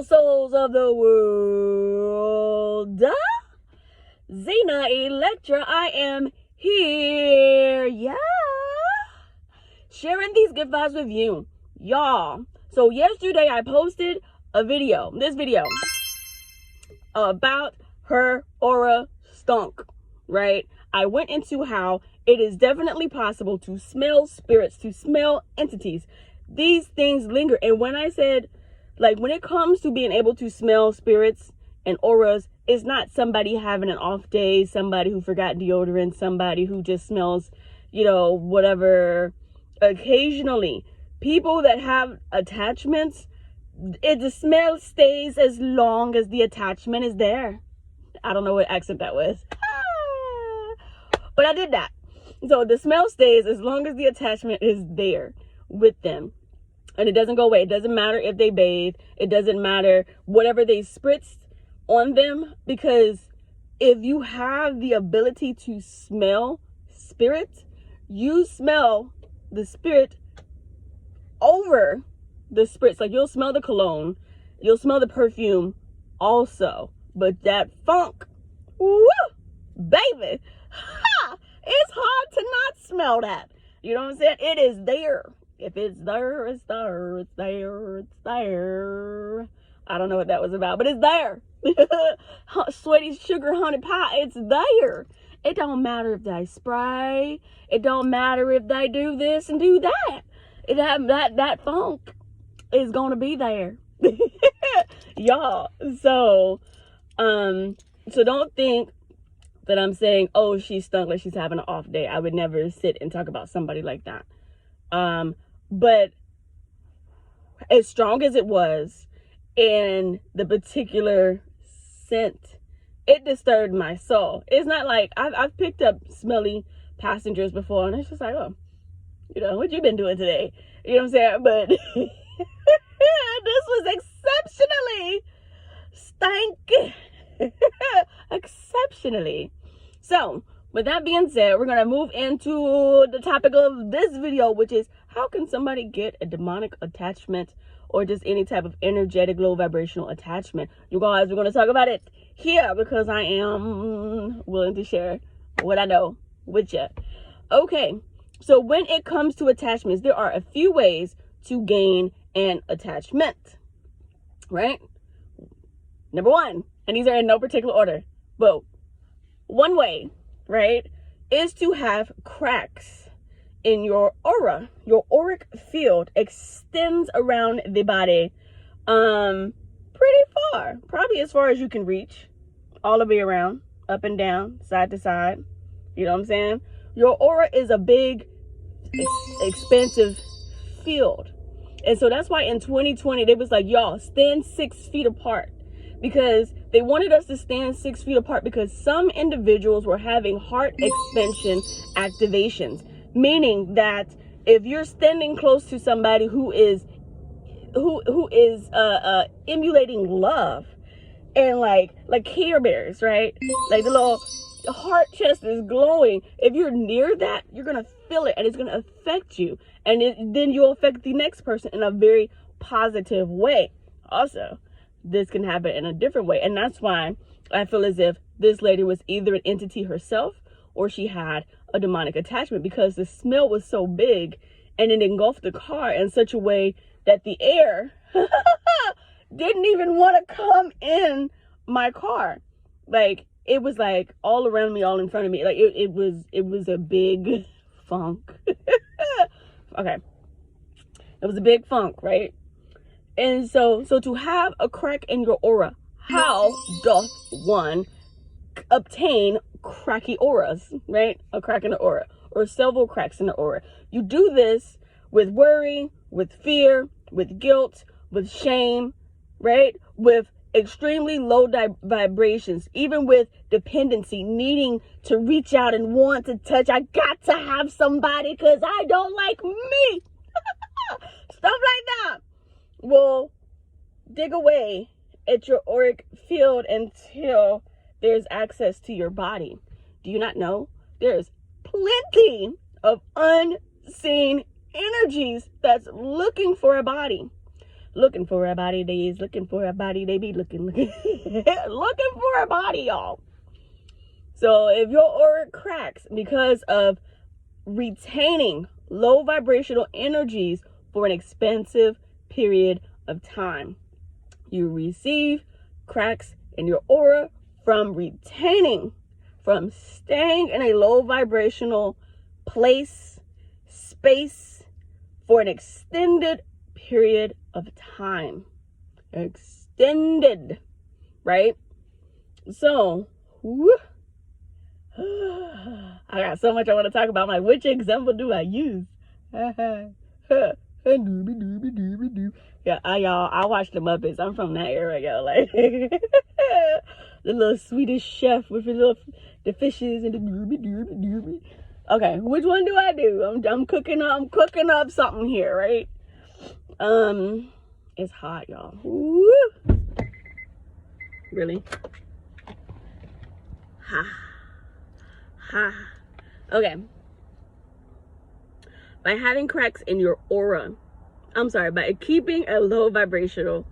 beautiful souls of the world. Zena Electra, I am here. Yeah. Sharing these good vibes with you. Y'all. So yesterday I posted this video about her aura stunk, right? I went into how it is definitely possible to smell spirits, to smell entities. These things linger. And when I said, like, when it comes to being able to smell spirits and auras, it's not somebody having an off day, somebody who forgot deodorant, somebody who just smells, whatever. Occasionally, people that have attachments, the smell stays as long as the attachment is there. I don't know what accent that was. But I did that. So the smell stays as long as the attachment is there with them. And it doesn't go away. It doesn't matter if they bathe. It doesn't matter whatever they spritzed on them. Because if you have the ability to smell spirit, you smell the spirit over the spritz. Like, you'll smell the cologne. You'll smell the perfume also. But that funk, woo, baby, it's hard to not smell that. You know what I'm saying? It is there. If it's there, it's there. It's there. It's there. I don't know what that was about, but it's there. Sweaty sugar honey pie, it's there. It don't matter if they spray. It don't matter if they do this and do that. That funk is gonna be there. Y'all. So don't think that I'm saying, oh, she stunk like she's having an off day. I would never sit and talk about somebody like that. But as strong as it was, and the particular scent, it disturbed my soul. It's not like I've picked up smelly passengers before, and it's just like, oh, what you been doing today? You know what I'm saying? But this was exceptionally stanky. Exceptionally. So with that being said, we're gonna move into the topic of this video, which is how can somebody get a demonic attachment or just any type of energetic low vibrational attachment. You guys, we're gonna talk about it here because I am willing to share what I know with you. Okay, so when it comes to attachments, there are a few ways to gain an attachment, right? Number one, and these are in no particular order, but one way, right, is to have cracks in your aura. Your auric field extends around the body pretty far, probably as far as you can reach, all the way around, up and down, side to side. You know what I'm saying? Your aura is a big, expansive field. And so that's why in 2020, they was like, y'all, stand 6 feet apart. Because they wanted us to stand 6 feet apart because some individuals were having heart expansion activations. Meaning that if you're standing close to somebody who is emulating love and like Care Bears, right? Like the little heart chest is glowing. If you're near that, you're gonna feel it and it's gonna affect you, and then you'll affect the next person in a very positive way. Also, this can happen in a different way, and that's why I feel as if this lady was either an entity herself or she had a demonic attachment, because the smell was so big and it engulfed the car in such a way that the air didn't even want to come in my car. Like, it was like all around me, all in front of me. Like it was a big funk. Okay, it was a big funk, right? And so to have a crack in your aura, how doth one obtain cracky auras, right? A crack in the aura, or several cracks in the aura. You do this with worry, with fear, with guilt, with shame, right? With extremely low vibrations, even with dependency, needing to reach out and want to touch. I got to have somebody because I don't like me. Stuff like that will dig away at your auric field until there's access to your body. Do you not know there's plenty of unseen energies that's looking for a body? looking for a body. They is looking for a body. They be looking looking for a body, y'all. So if your aura cracks because of retaining low vibrational energies for an expensive period of time, you receive cracks in your aura from staying in a low vibrational place, space for an extended period of time. Extended, right? So, I got so much I want to talk about. Like, which example do I use? Yeah, y'all, I watched the Muppets. I'm from that era, y'all. Like, the little Swedish chef with the fishes and the. Okay, which one do I do? I'm cooking up something here, right? It's hot, y'all. Woo. Really? Okay. By having cracks in your aura, by keeping a low vibrational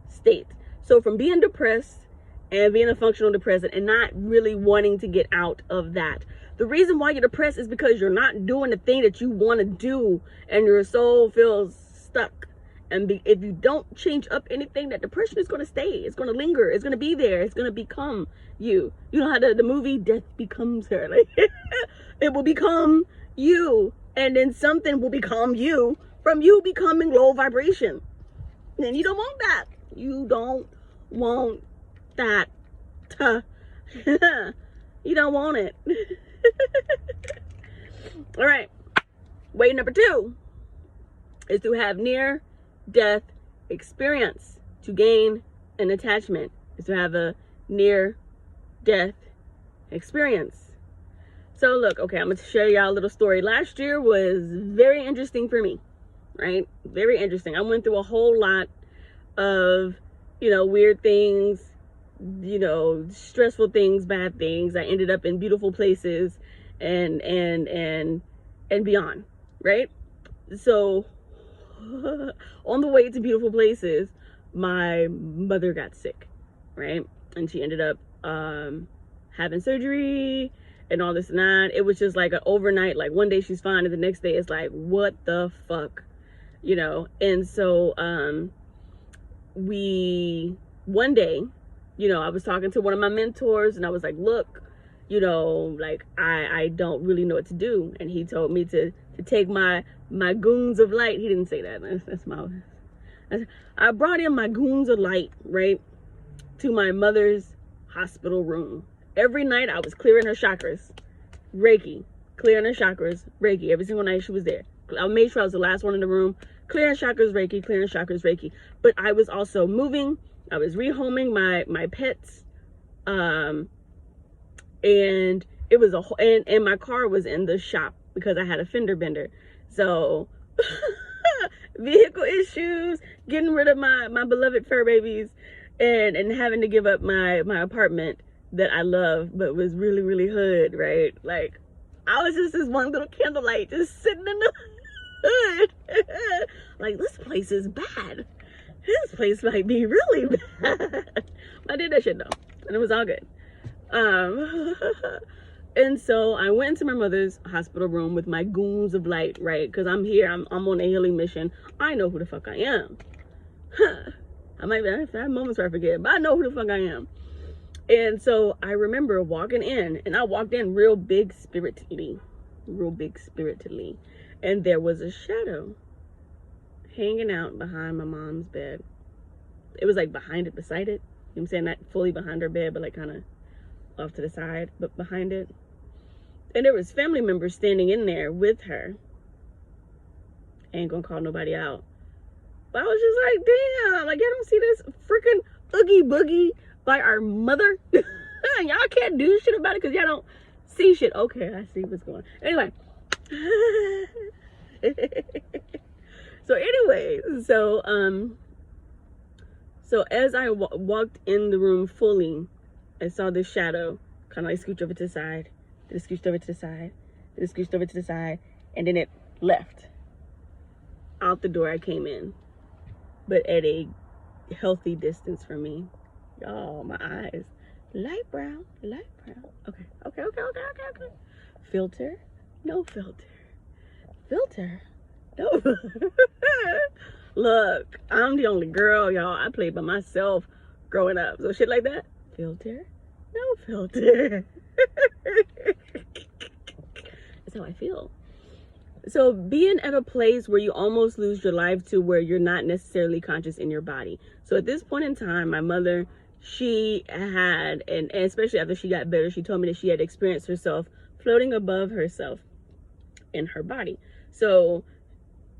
state. So from being depressed and being a functional depressant and not really wanting to get out of that. The reason why you're depressed is because you're not doing the thing that you want to do and your soul feels stuck. And if you don't change up anything, that depression is going to stay. It's going to linger. It's going to be there. It's going to become you. You know how the movie Death Becomes Her? Like, it will become you. And then something will become you from you becoming low vibration. And you don't want that. You don't want that. You don't want it. All right. Way number 2 is to have near-death experience. To gain an attachment is to have a near-death experience. So look, okay, I'm going to share y'all a little story. Last year was very interesting for me, right? Very interesting. I went through a whole lot of, weird things, stressful things, bad things. I ended up in beautiful places and beyond, right? So on the way to beautiful places, my mother got sick, right? And she ended up having surgery and all this and that. It was just like an overnight, like one day she's fine and the next day it's like, what the fuck, And so one day, I was talking to one of my mentors and I was like, look, I don't really know what to do. And he told me to take my goons of light. He didn't say that. I brought in my goons of light, right, to my mother's hospital room. Every night I was clearing her chakras, Reiki, clearing her chakras, Reiki. Every single night she was there. I made sure I was the last one in the room, clearing chakras, Reiki. But I was also moving. I was rehoming my pets. And it was and my car was in the shop because I had a fender bender. So vehicle issues, getting rid of my beloved fur babies, and having to give up my apartment that I love, but was really, really hood, right? Like, I was just this one little candlelight just sitting in the hood. Like, this place is bad. This place might be really bad. I did that shit though, and it was all good. And so I went into my mother's hospital room with my goons of light, right? Because I'm here, I'm on a healing mission. I know who the fuck I am. I might have moments where I forget, but I know who the fuck I am. And so I remember walking in, and I walked in real big spiritedly, and there was a shadow hanging out behind my mom's bed. It was like behind it, beside it. You know what I'm saying? Not fully behind her bed, but like kind of off to the side, but behind it. And there was family members standing in there with her. Ain't gonna call nobody out. But I was just like, damn, like, y'all don't see this freaking oogie boogie by our mother? Y'all can't do shit about it because y'all don't see shit. Okay, I see what's going on. Anyway. So as I walked in the room fully, I saw this shadow kind of like scooch over to the side, then it scooched over to the side, then it scooched over to the side, and then it left. Out the door I came in. but at a healthy distance from me. Y'all, my eyes. Light brown. Okay. Filter, no filter. Filter, no. Look, I'm the only girl, y'all. I played by myself growing up. So shit like that. Filter, no filter. That's how I feel. So being at a place where you almost lose your life to where you're not necessarily conscious in your body. So at this point in time, my mother, she had, and especially after she got better, she told me that she had experienced herself floating above herself in her body. So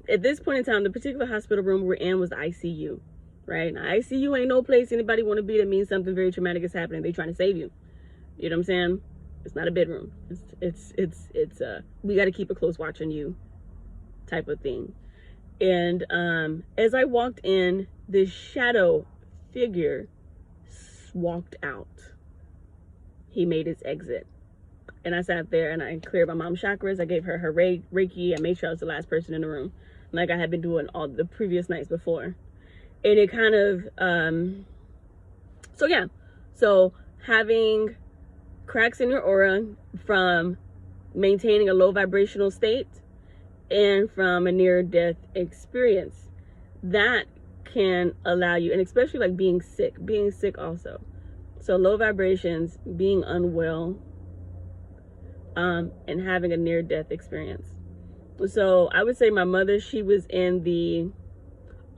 at this point in time, the particular hospital room we're in was the ICU, right? Now, ICU ain't no place anybody want to be. That means something very traumatic is happening. They trying to save you. You know what I'm saying? It's not a bedroom. It's we got to keep a close watch on you type of thing. And as I walked in, this shadow figure walked out. He made his exit. And I sat there and I cleared my mom's chakras. I gave her her Reiki. I made sure I was the last person in the room, like I had been doing all the previous nights before. And it kind of, so having cracks in your aura from maintaining a low vibrational state and from a near-death experience, that can allow you, and especially like being sick also. So low vibrations, being unwell, and having a near-death experience. So I would say my mother, she was in the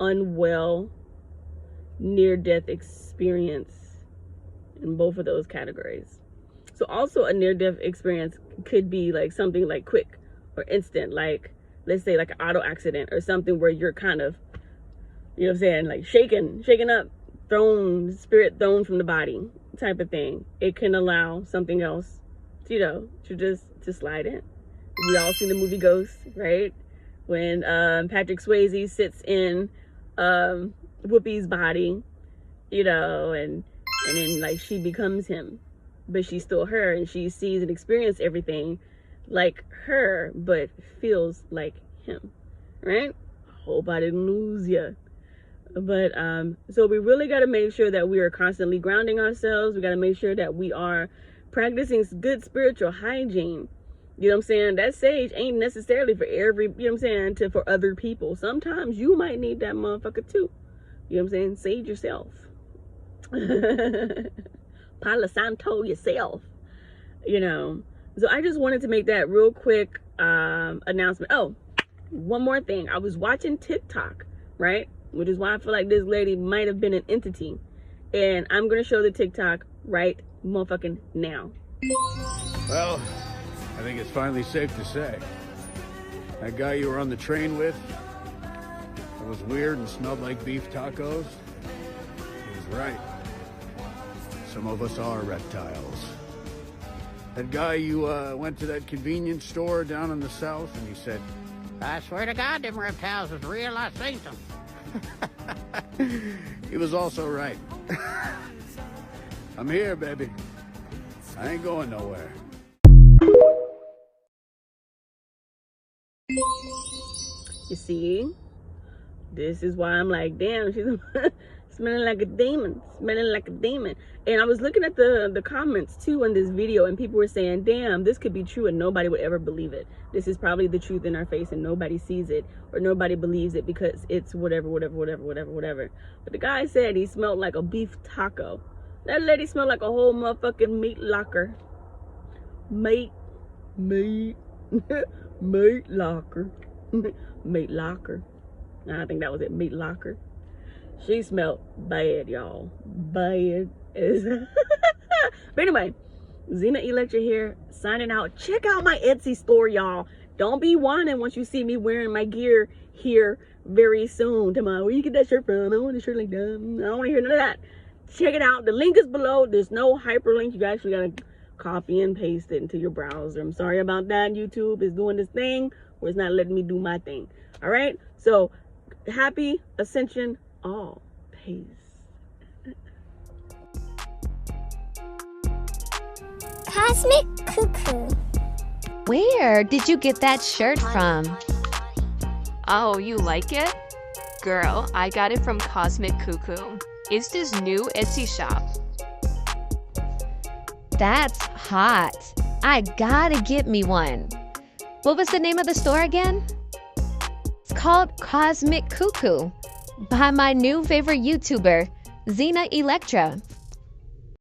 unwell, near-death experience in both of those categories. So also a near-death experience could be like something like quick or instant, like let's say like an auto accident or something where you're kind of, you know what I'm saying, like shaken up, spirit thrown from the body type of thing. It can allow something else, to slide in. We all seen the movie Ghost, right? When Patrick Swayze sits in Whoopi's body, and then like she becomes him, but she's still her, and she sees and experiences everything like her, but feels like him, right? I hope I didn't lose you. But so we really got to make sure that we are constantly grounding ourselves. We got to make sure that we are practicing good spiritual hygiene. You know what I'm saying? That sage ain't necessarily for every, you know what I'm saying, for other people. Sometimes you might need that motherfucker too. You know what I'm saying? Sage yourself. Palo Santo yourself. So I just wanted to make that real quick announcement. Oh, one more thing. I was watching TikTok, right? Which is why I feel like this lady might have been an entity. And I'm going to show the TikTok right motherfucking now. Well, I think it's finally safe to say. That guy you were on the train with, it was weird and smelled like beef tacos. He was right. Some of us are reptiles. That guy you went to that convenience store down in the south and he said, "I swear to God, them reptiles is real, I seen them." He was also right. I'm here, baby. I ain't going nowhere. You see, this is why I'm like, damn, she's smelling like a demon, And I was looking at the comments too on this video, and people were saying, damn, this could be true and nobody would ever believe it. This is probably the truth in our face and nobody sees it or nobody believes it because it's whatever. But the guy said he smelled like a beef taco. That lady smelled like a whole motherfucking meat locker. Meat locker. Meat locker. I think that was it, meat locker. She smelled bad, y'all. Bad as But anyway, Zena Electra here, signing out. Check out my Etsy store, y'all. Don't be whining once you see me wearing my gear here very soon. Tomorrow, where you get that shirt from? I don't want a shirt like that. I don't want to hear none of that. Check it out. The link is below. There's no hyperlink. You actually gotta copy and paste it into your browser. I'm sorry about that. YouTube is doing this thing where it's not letting me do my thing. All right. So happy ascension, all. Peace. Cosmic Cuckoo. Where did you get that shirt from? Oh, you like it? Girl, I got it from Cosmic Cuckoo. It's this new Etsy shop. That's hot. I gotta get me one. What was the name of the store again? It's called Cosmic Cuckoo by my new favorite YouTuber, Xena Electra.